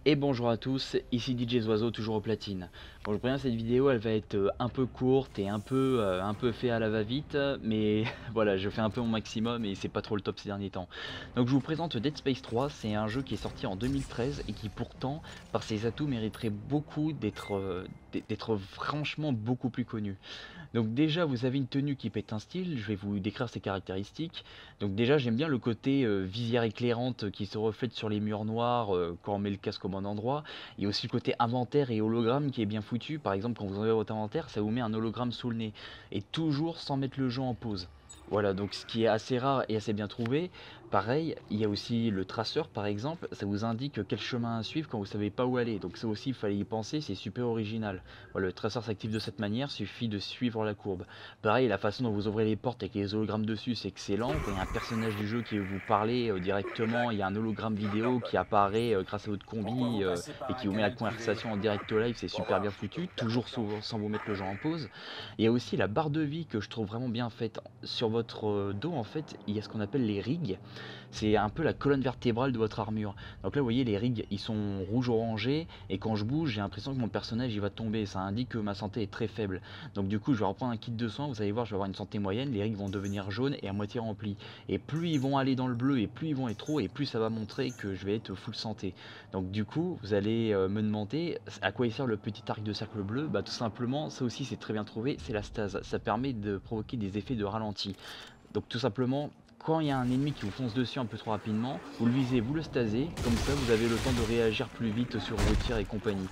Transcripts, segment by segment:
Et bonjour à tous, ici DJ Zoiseau, toujours au platine. Bon, je préviens, cette vidéo, elle va être un peu courte et un peu fait à la va-vite, mais voilà, je fais un peu mon maximum et c'est pas trop le top ces derniers temps. Donc je vous présente Dead Space 3, c'est un jeu qui est sorti en 2013 et qui pourtant, par ses atouts, mériterait beaucoup d'être franchement beaucoup plus connu. Donc déjà, vous avez une tenue qui pète un style, je vais vous décrire ses caractéristiques. Donc déjà, j'aime bien le côté visière éclairante qui se reflète sur les murs noirs quand on met le casque au bon endroit. Il y a aussi le côté inventaire et hologramme qui est bien foutu. Par exemple, quand vous enlevez votre inventaire, ça vous met un hologramme sous le nez. Et toujours sans mettre le jeu en pause. Voilà, donc ce qui est assez rare et assez bien trouvé. Pareil, il y a aussi le traceur par exemple, ça vous indique quel chemin à suivre quand vous savez pas où aller. Donc ça aussi, il fallait y penser, c'est super original. Voilà, le traceur s'active de cette manière, suffit de suivre la courbe. Pareil, la façon dont vous ouvrez les portes avec les hologrammes dessus, c'est excellent. Quand il y a un personnage du jeu qui veut vous parler directement, il y a un hologramme vidéo qui apparaît grâce à votre Pourquoi vous combi passez et par un qui vous met la canal privé? conversation en direct live, c'est Au super bien revoir. foutu, toujours sans vous mettre le jeu en pause. Il y a aussi la barre de vie que je trouve vraiment bien faite. Sur votre dos, en fait, il y a ce qu'on appelle les rigs. C'est un peu la colonne vertébrale de votre armure. Donc là, vous voyez, les rigs, ils sont rouge-orangé, et quand je bouge, j'ai l'impression que mon personnage, il va tomber. Ça indique que ma santé est très faible. Donc du coup, je vais reprendre un kit de soins. Vous allez voir, je vais avoir une santé moyenne. Les rigs vont devenir jaunes et à moitié remplis. Et plus ils vont aller dans le bleu, et plus ils vont être trop, et plus ça va montrer que je vais être full santé. Donc du coup, vous allez me demander à quoi il sert le petit arc de cercle bleu. Bah tout simplement, ça aussi c'est très bien trouvé, c'est la stase. Ça permet de provoquer des effets de ralenti. Donc tout simplement, quand il y a un ennemi qui vous fonce dessus un peu trop rapidement, vous le visez, vous le stasez, comme ça vous avez le temps de réagir plus vite sur vos tirs et compagnie.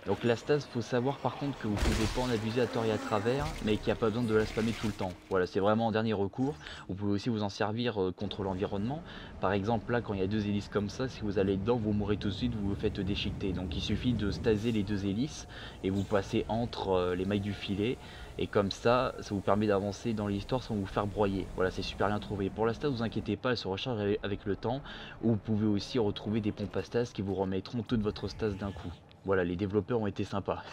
Donc la stase, faut savoir par contre que vous pouvez pas en abuser à tort et à travers, mais qu'il n'y a pas besoin de la spammer tout le temps. Voilà, c'est vraiment en dernier recours. Vous pouvez aussi vous en servir contre l'environnement. Par exemple là, quand il y a deux hélices comme ça, si vous allez dedans, vous mourrez tout de suite, vous vous faites déchiqueter. Donc il suffit de staser les deux hélices et vous passez entre les mailles du filet. Et comme ça vous permet d'avancer dans l'histoire sans vous faire broyer. Voilà, c'est super bien trouvé. Pour la stase, vous inquiétez pas, elle se recharge avec le temps. Ou vous pouvez aussi retrouver des pompes à stase qui vous remettront toute votre stase d'un coup. Voilà, les développeurs ont été sympas.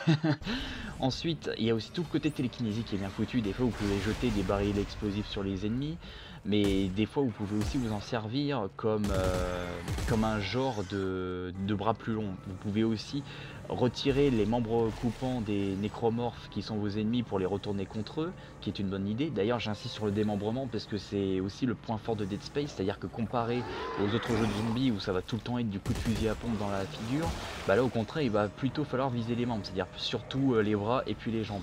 Ensuite, il y a aussi tout le côté télékinésique qui est bien foutu. Des fois, vous pouvez jeter des barils explosifs sur les ennemis, mais des fois, vous pouvez aussi vous en servir comme un genre de bras plus long. Vous pouvez aussi retirer les membres coupants des nécromorphes qui sont vos ennemis pour les retourner contre eux, qui est une bonne idée. D'ailleurs, j'insiste sur le démembrement parce que c'est aussi le point fort de Dead Space, c'est-à-dire que comparé aux autres jeux de zombies où ça va tout le temps être du coup de fusil à pompe dans la figure, bah là au contraire, il va plutôt falloir viser les membres, c'est-à-dire surtout les bras et puis les jambes.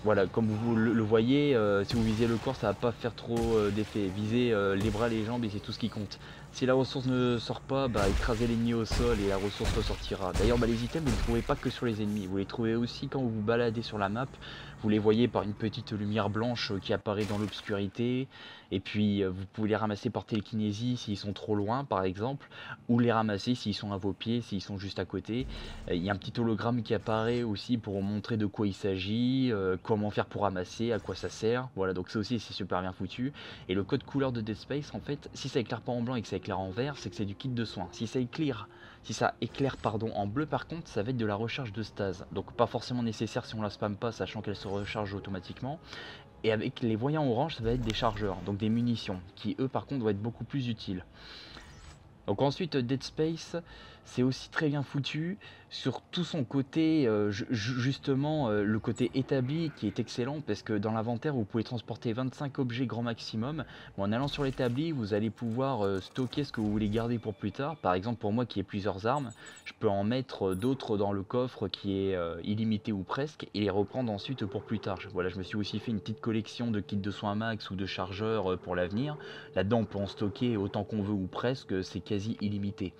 Voilà, comme vous le voyez, si vous visez le corps, ça va pas faire trop d'effet. Visez les bras, les jambes et c'est tout ce qui compte. Si la ressource ne sort pas, bah écrasez l'ennemi au sol et la ressource ressortira. D'ailleurs, bah, les items, vous ne les trouvez pas que sur les ennemis. Vous les trouvez aussi quand vous vous baladez sur la map. Vous les voyez par une petite lumière blanche qui apparaît dans l'obscurité. Et puis, vous pouvez les ramasser par télékinésie s'ils sont trop loin, par exemple. Ou les ramasser s'ils sont à vos pieds, s'ils sont juste à côté. Il y a un petit hologramme qui apparaît aussi pour montrer de quoi il s'agit, comment faire pour ramasser, à quoi ça sert. Voilà, donc ça aussi c'est super bien foutu. Et le code couleur de Dead Space, en fait, si ça éclaire pas en blanc et que ça éclaire en vert, c'est que c'est du kit de soins. Si ça éclaire pardon, en bleu par contre, ça va être de la recharge de stase. Donc pas forcément nécessaire si on la spamme pas, sachant qu'elle se recharge automatiquement. Et avec les voyants orange, ça va être des chargeurs, donc des munitions, qui eux par contre vont être beaucoup plus utiles. Donc ensuite Dead Space, c'est aussi très bien foutu sur tout son côté, justement le côté établi qui est excellent parce que dans l'inventaire vous pouvez transporter 25 objets grand maximum. Bon, en allant sur l'établi vous allez pouvoir stocker ce que vous voulez garder pour plus tard. Par exemple pour moi qui ai plusieurs armes, je peux en mettre d'autres dans le coffre qui est illimité ou presque et les reprendre ensuite pour plus tard. Voilà, je me suis aussi fait une petite collection de kits de soins max ou de chargeurs pour l'avenir. Là-dedans on peut en stocker autant qu'on veut ou presque, c'est quasi illimité.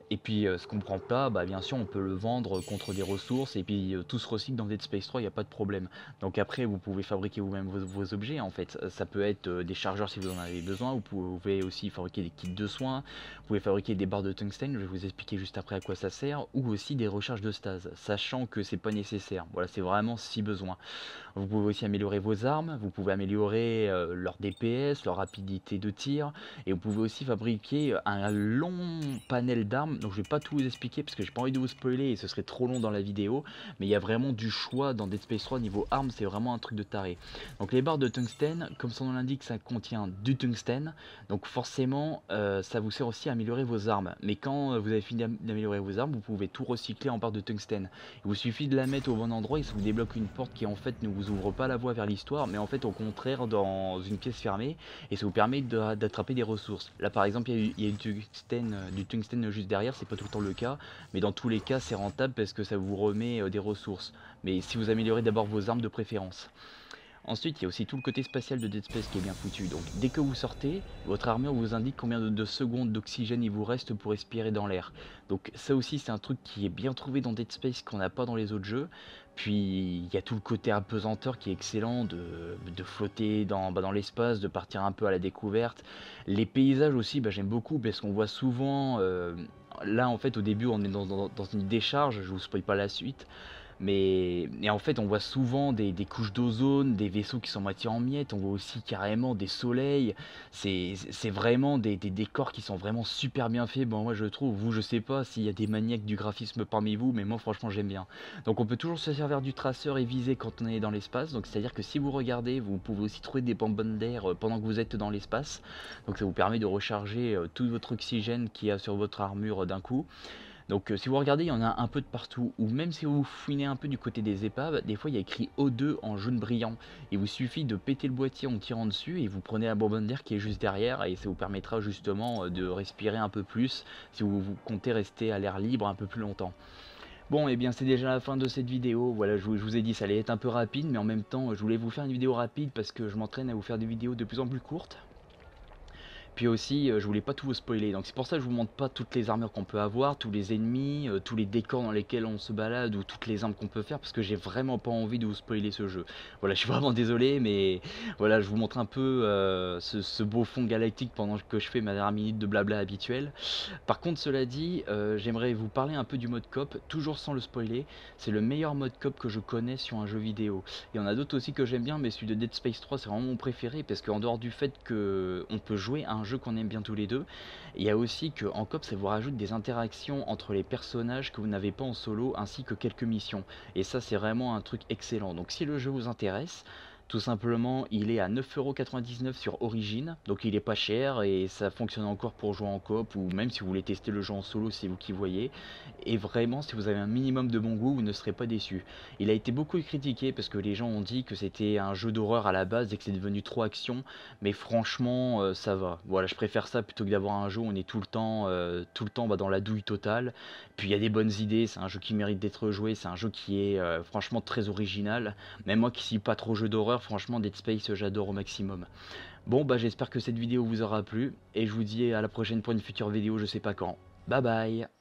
Et puis ce qu'on ne prend pas, bah, bien sûr on peut le vendre contre des ressources et puis tout se recycle dans Dead Space 3, il n'y a pas de problème. Donc après vous pouvez fabriquer vous-même vos objets en fait. Ça peut être des chargeurs si vous en avez besoin, vous pouvez aussi fabriquer des kits de soins, vous pouvez fabriquer des barres de tungstène, je vais vous expliquer juste après à quoi ça sert, ou aussi des recharges de stase, sachant que c'est pas nécessaire. Voilà, c'est vraiment si besoin. Vous pouvez aussi améliorer vos armes, vous pouvez améliorer leur DPS, leur rapidité de tir, et vous pouvez aussi fabriquer un long panel d'armes armes. Donc je vais pas tout vous expliquer parce que j'ai pas envie de vous spoiler et ce serait trop long dans la vidéo. Mais il y a vraiment du choix dans Dead Space 3 niveau armes, c'est vraiment un truc de taré. Donc les barres de tungstène, comme son nom l'indique, ça contient du tungstène. Donc forcément, ça vous sert aussi à améliorer vos armes. Mais quand vous avez fini d'améliorer vos armes, vous pouvez tout recycler en barres de tungstène. Il vous suffit de la mettre au bon endroit et ça vous débloque une porte qui en fait ne vous ouvre pas la voie vers l'histoire, mais en fait au contraire dans une pièce fermée, et ça vous permet d'attraper des ressources. Là par exemple il y a du tungstène juste derrière, c'est pas tout le temps le cas, mais dans tous les cas c'est rentable parce que ça vous remet des ressources. Mais si vous améliorez d'abord vos armes de préférence. Ensuite, il y a aussi tout le côté spatial de Dead Space qui est bien foutu. Donc, dès que vous sortez, votre armure vous indique combien de secondes d'oxygène il vous reste pour respirer dans l'air. Donc, ça aussi, c'est un truc qui est bien trouvé dans Dead Space qu'on n'a pas dans les autres jeux. Puis, il y a tout le côté apesanteur qui est excellent de flotter dans l'espace, de partir un peu à la découverte. Les paysages aussi, j'aime beaucoup parce qu'on voit souvent. Là, en fait, au début, on est dans une décharge, je vous spoil pas la suite. Mais en fait, on voit souvent des couches d'ozone, des vaisseaux qui sont moitié en miettes, on voit aussi carrément des soleils. C'est vraiment des décors qui sont vraiment super bien faits. Bon, moi je trouve, vous, je sais pas s'il y a des maniaques du graphisme parmi vous, mais moi franchement j'aime bien. Donc on peut toujours se servir du traceur et viser quand on est dans l'espace. Donc c'est à dire que si vous regardez, vous pouvez aussi trouver des bonbonnes d'air pendant que vous êtes dans l'espace. Donc ça vous permet de recharger tout votre oxygène qu'il y a sur votre armure d'un coup. Donc si vous regardez, il y en a un peu de partout, ou même si vous fouinez un peu du côté des épaves, des fois il y a écrit O2 en jaune brillant. Il vous suffit de péter le boîtier en tirant dessus et vous prenez la bonbonne d'air qui est juste derrière et ça vous permettra justement de respirer un peu plus si vous comptez rester à l'air libre un peu plus longtemps. Bon, et bien c'est déjà la fin de cette vidéo. Voilà, je vous ai dit ça allait être un peu rapide, mais en même temps je voulais vous faire une vidéo rapide parce que je m'entraîne à vous faire des vidéos de plus en plus courtes. Puis aussi, je voulais pas tout vous spoiler, donc c'est pour ça que je vous montre pas toutes les armures qu'on peut avoir, tous les ennemis, tous les décors dans lesquels on se balade ou toutes les armes qu'on peut faire, parce que j'ai vraiment pas envie de vous spoiler ce jeu. Voilà, je suis vraiment désolé, mais voilà, je vous montre un peu ce beau fond galactique pendant que je fais ma dernière minute de blabla habituel. Par contre, cela dit, j'aimerais vous parler un peu du mode coop, toujours sans le spoiler. C'est le meilleur mode coop que je connais sur un jeu vidéo. Il y en a d'autres aussi que j'aime bien, mais celui de Dead Space 3 c'est vraiment mon préféré, parce qu'en dehors du fait qu'on peut jouer à un jeu qu'on aime bien tous les deux, il y a aussi qu'en coop ça vous rajoute des interactions entre les personnages que vous n'avez pas en solo, ainsi que quelques missions. Et ça c'est vraiment un truc excellent. Donc si le jeu vous intéresse, tout simplement, il est à 9,99€ sur Origin, donc il est pas cher et ça fonctionne encore pour jouer en coop ou même si vous voulez tester le jeu en solo, c'est vous qui voyez. Et vraiment, si vous avez un minimum de bon goût, vous ne serez pas déçu. Il a été beaucoup critiqué parce que les gens ont dit que c'était un jeu d'horreur à la base et que c'est devenu trop action, mais franchement, ça va. Voilà, je préfère ça plutôt que d'avoir un jeu où on est tout le temps dans la douille totale. Puis il y a des bonnes idées, c'est un jeu qui mérite d'être joué, c'est un jeu qui est franchement très original. Même moi qui suis pas trop jeu d'horreur, franchement Dead Space j'adore au maximum. Bon j'espère que cette vidéo vous aura plu et je vous dis à la prochaine pour une future vidéo, je sais pas quand. Bye bye.